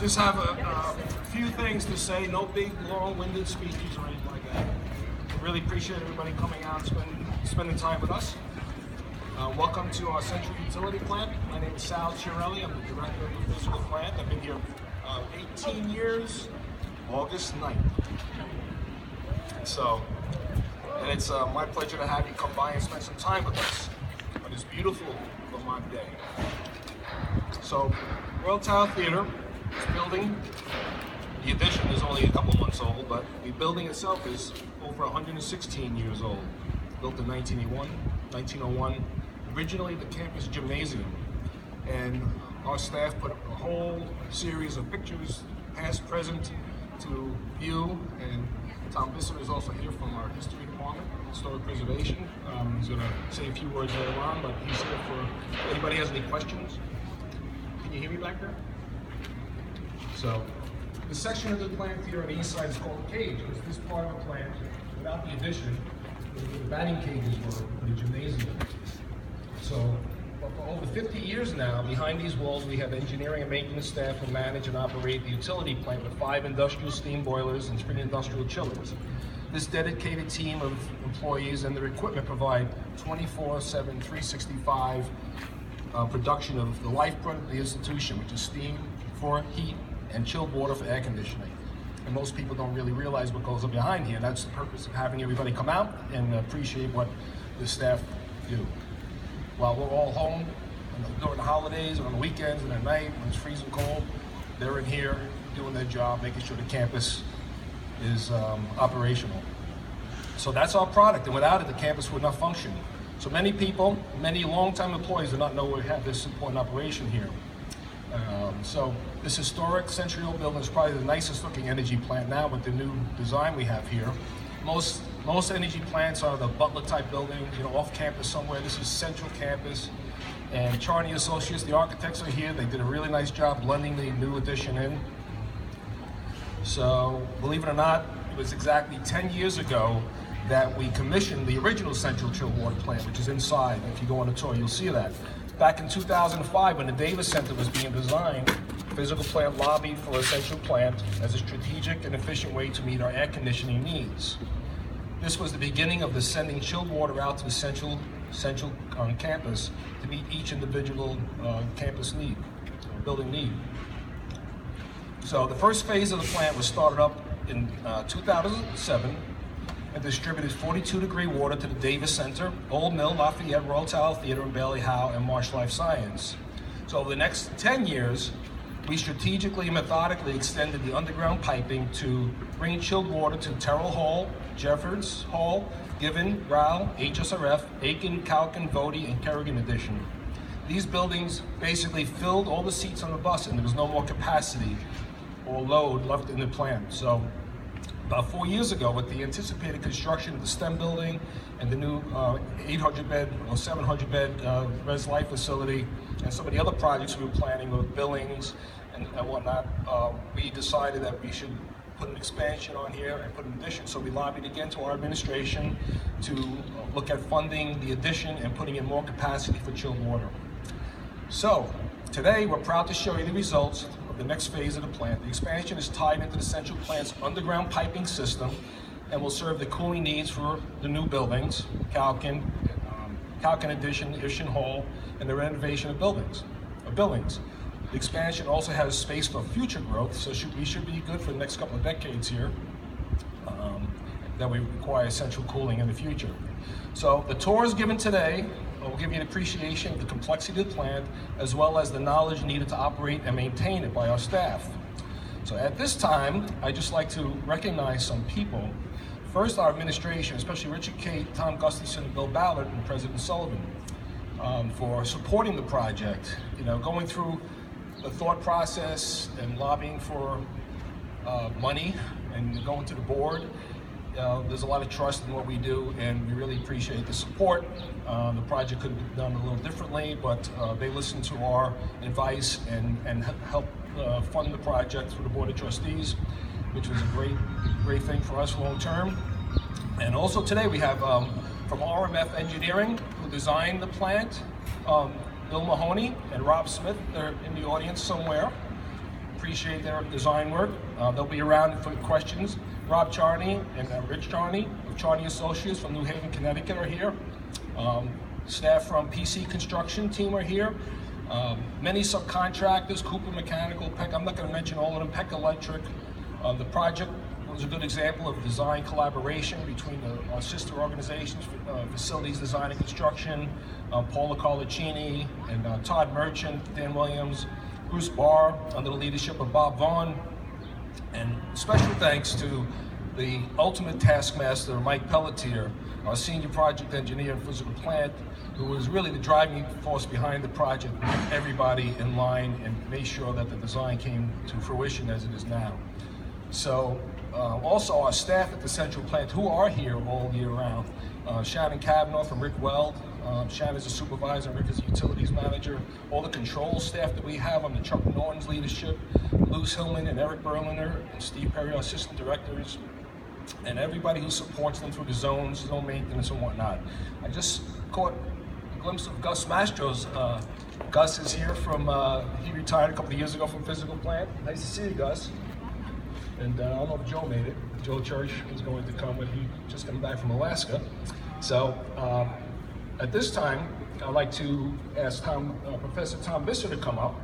Just have a few things to say, no big, long-winded speeches or anything like that. I really appreciate everybody coming out and spending time with us. Welcome to our Central Utility Plant. My name is Sal Chiarelli. I'm the director of the physical plant. I've been here 18 years, August 9th. So, and it's my pleasure to have you come by and spend some time with us on this beautiful Vermont day. So, Royal Tower Theater, this building, the addition is only a couple months old, but the building itself is over 116 years old. Built in 1901. Originally the campus gymnasium, and our staff put a whole series of pictures, past, present, to view, and Tom Bissett is also here from our history department, historic preservation. He's going to say a few words later on, but he's here for anybody has any questions. Can you hear me back there? So, the section of the plant here on the east side is called the cage. It's this part of the plant, without the addition, where the batting cages were for the gymnasium. So, for over 50 years now, behind these walls, we have engineering and maintenance staff who manage and operate the utility plant with 5 industrial steam boilers and 3 industrial chillers. This dedicated team of employees and their equipment provide 24/7, 365 production of the lifeblood of the institution, which is steam for heat and chilled water for air conditioning. And most people don't really realize what goes on behind here. That's the purpose of having everybody come out and appreciate what the staff do. While we're all home during the holidays and on the weekends and at night when it's freezing cold, they're in here doing their job, making sure the campus is operational. So that's our product, and without it, the campus would not function. So many people, many longtime employees do not know we have this important operation here. So this historic century-old building is probably the nicest looking energy plant now with the new design we have here. Most energy plants are the Butler type buildings, off campus somewhere. This is central campus. And Charney Associates, the architects are here. They did a really nice job blending the new addition in. So believe it or not, it was exactly 10 years ago that we commissioned the original central chill water plant, which is inside. If you go on a tour, you'll see that. Back in 2005, when the Davis Center was being designed, the physical plant lobbied for a central plant as a strategic and efficient way to meet our air conditioning needs. This was the beginning of the sending chilled water out to the central campus to meet each individual campus need, building need. So the first phase of the plant was started up in 2007 and distributed 42-degree water to the Davis Center, Old Mill, Lafayette, Royal Tower Theater, and Bailey Howe, and Marsh Life Science. So over the next 10 years, we strategically and methodically extended the underground piping to bring chilled water to Terrell Hall, Jeffords Hall, Given, Rao, HSRF, Aiken, Calkin, Vody, and Kerrigan Addition. These buildings basically filled all the seats on the bus, and there was no more capacity or load left in the plant. So about 4 years ago, with the anticipated construction of the STEM building and the new 800-bed or 700-bed Res Life facility, and some of the other projects we were planning with Billings and whatnot, we decided that we should put an expansion on here and put an addition. So we lobbied again to our administration to look at funding the addition and putting in more capacity for chilled water. So today we're proud to show you the results of the next phase of the plant. The expansion is tied into the central plant's underground piping system and will serve the cooling needs for the new buildings, Calkin Addition, Ishin Hall, and the renovation of buildings. The expansion also has space for future growth, so we should be good for the next couple of decades here, that we require central cooling in the future. So the tours given today will give you an appreciation of the complexity of the plant, as well as the knowledge needed to operate and maintain it by our staff. So at this time, I'd just like to recognize some people. First, our administration, especially Richard Kate, Tom Gustafson, Bill Ballard, and President Sullivan, for supporting the project. Going through the thought process and lobbying for money and going to the board. There's a lot of trust in what we do, and we really appreciate the support. The project could have been done a little differently, but they listened to our advice and helped fund the project through the Board of Trustees, which was a great thing for us long term. And also today we have from RMF Engineering, who designed the plant, Bill Mahoney and Rob Smith. They're in the audience somewhere. appreciate their design work. They'll be around for questions. Rob Charney and Rich Charney of Charney Associates from New Haven, Connecticut are here. Staff from PC Construction team are here. Many subcontractors, Cooper Mechanical, Peck, I'm not going to mention all of them, Peck Electric. The project was a good example of design collaboration between our sister organizations, Facilities Design and Construction, Paula Carlicini and Todd Merchant, Dan Williams, Bruce Barr, under the leadership of Bob Vaughn. And special thanks to the ultimate taskmaster, Mike Pelletier, our senior project engineer and physical plant, who was really the driving force behind the project, everybody in line and made sure that the design came to fruition as it is now. So also our staff at the central plant, who are here all year round. Shannon Kavanaugh from Rick Weld. Shannon's a supervisor, Rick is a utilities manager. All the control staff that we have under Chuck Norton's leadership, Luz Hillman and Eric Berliner and Steve Perry, our assistant directors, and everybody who supports them through the zones, zone maintenance and whatnot. I just caught a glimpse of Gus Mastro's. Gus is here from, he retired a couple of years ago from physical plant. Nice to see you, Gus. And I don't know if Joe made it. Joe Church is going to come, but he just came back from Alaska. So at this time, I'd like to ask Professor Tom Visser to come up,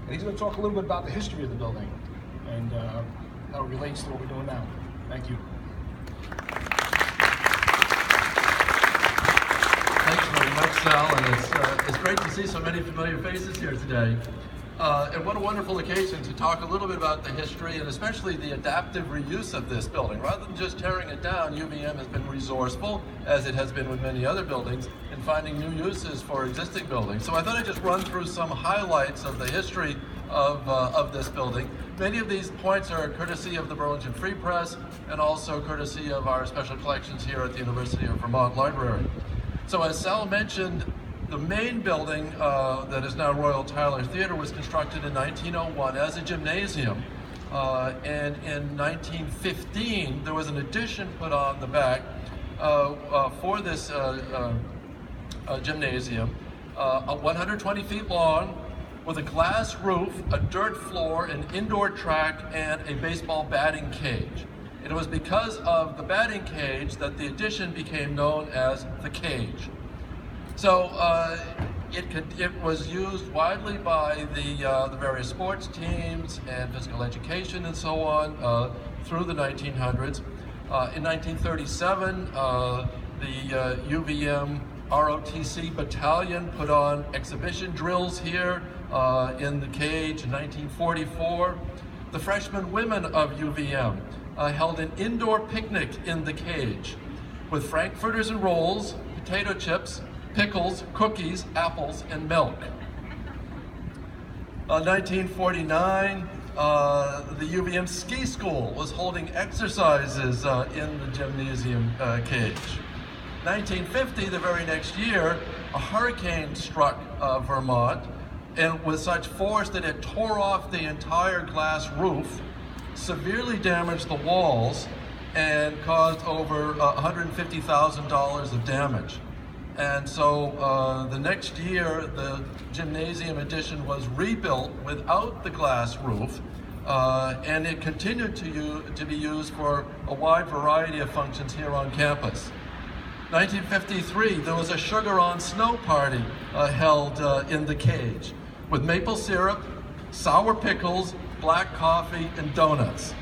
and he's going to talk a little bit about the history of the building and how it relates to what we're doing now. Thank you. Thanks very much, Sal, and it's great to see so many familiar faces here today. And what a wonderful occasion to talk a little bit about the history and especially the adaptive reuse of this building. Rather than just tearing it down, UVM has been resourceful, as it has been with many other buildings, in finding new uses for existing buildings. So I thought I'd just run through some highlights of the history of this building. Many of these points are courtesy of the Burlington Free Press and also courtesy of our special collections here at the University of Vermont Library. So as Sal mentioned, the main building that is now Royal Tyler Theater was constructed in 1901 as a gymnasium. And in 1915, there was an addition put on the back for this gymnasium, 120 feet long, with a glass roof, a dirt floor, an indoor track, and a baseball batting cage. It was because of the batting cage that the addition became known as the Cage. So it was used widely by the various sports teams and physical education and so on through the 1900s. In 1937, the UVM ROTC battalion put on exhibition drills here in the Cage. In 1944, the freshman women of UVM held an indoor picnic in the Cage with frankfurters and rolls, potato chips, pickles, cookies, apples, and milk. 1949, the UVM Ski School was holding exercises in the gymnasium Cage. 1950, the very next year, a hurricane struck Vermont, and with such force that it tore off the entire glass roof, severely damaged the walls, and caused over $150,000 of damage. And so the next year, the gymnasium addition was rebuilt without the glass roof, and it continued to be used for a wide variety of functions here on campus. 1953, there was a sugar on snow party held in the Cage with maple syrup, sour pickles, black coffee, and donuts.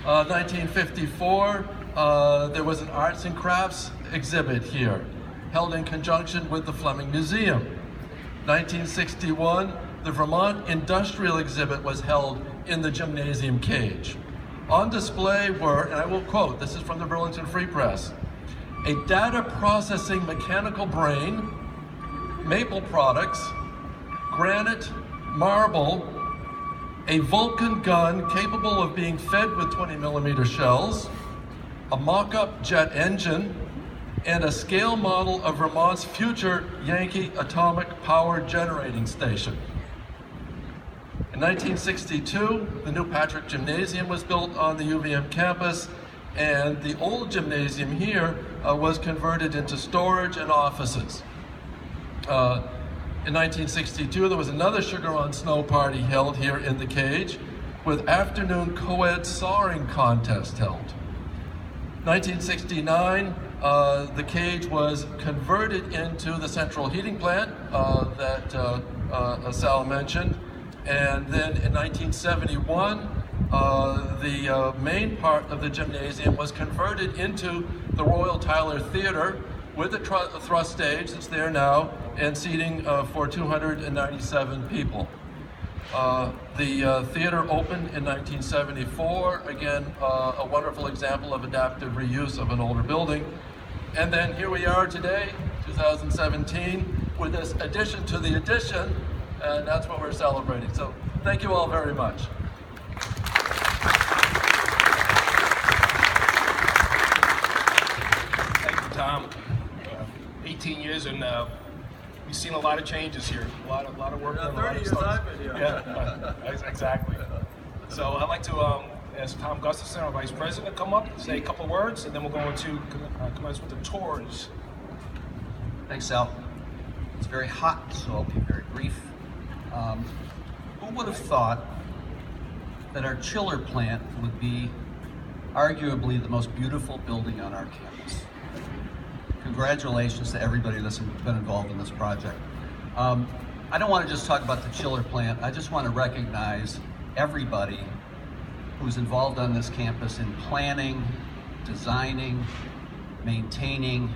1954, there was an arts and crafts exhibit here, held in conjunction with the Fleming Museum. 1961, the Vermont Industrial exhibit was held in the gymnasium Cage. On display were, and I will quote, this is from the Burlington Free Press, a data processing mechanical brain, maple products, granite, marble, a Vulcan gun capable of being fed with 20mm shells, a mock-up jet engine, and a scale model of Vermont's future Yankee atomic power generating station. In 1962, the new Patrick Gymnasium was built on the UVM campus, and the old gymnasium here was converted into storage and offices. In 1962, there was another Sugar on Snow party held here in the cage, with afternoon co-ed soaring contest held. 1969, the cage was converted into the central heating plant that Sal mentioned. And then in 1971, the main part of the gymnasium was converted into the Royal Tyler Theater with a thrust stage that's there now and seating for 297 people. The theater opened in 1974, again, a wonderful example of adaptive reuse of an older building. And then here we are today, 2017, with this addition to the addition, and that's what we're celebrating. So thank you all very much. Thank you, Tom. 18 years and we've seen a lot of changes here. A lot of work. 30 years I've been here. Yeah, exactly. So I'd like to ask Tom Gustafson, our Vice President, to come up, say a couple of words, and then we'll go into commence with the tours. Thanks, Sal. It's very hot, so I'll be very brief. Who would have thought that our chiller plant would be arguably the most beautiful building on our campus? Congratulations to everybody that's been involved in this project. I don't want to just talk about the chiller plant. I just want to recognize everybody who's involved on this campus in planning, designing, maintaining,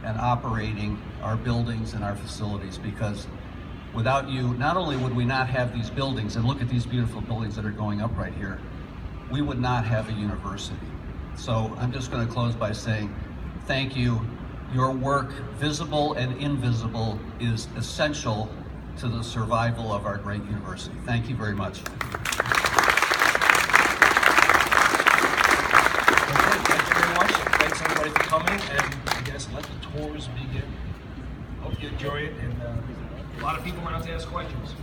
and operating our buildings and our facilities, because without you, not only would we not have these buildings, and look at these beautiful buildings that are going up right here, we would not have a university. So I'm just going to close by saying thank you. Your work, visible and invisible, is essential to the survival of our great university. Thank you very much. Okay, thank you very much. Thanks everybody for coming, and I guess let the tours begin. Hope you enjoy it, and a lot of people around to ask questions.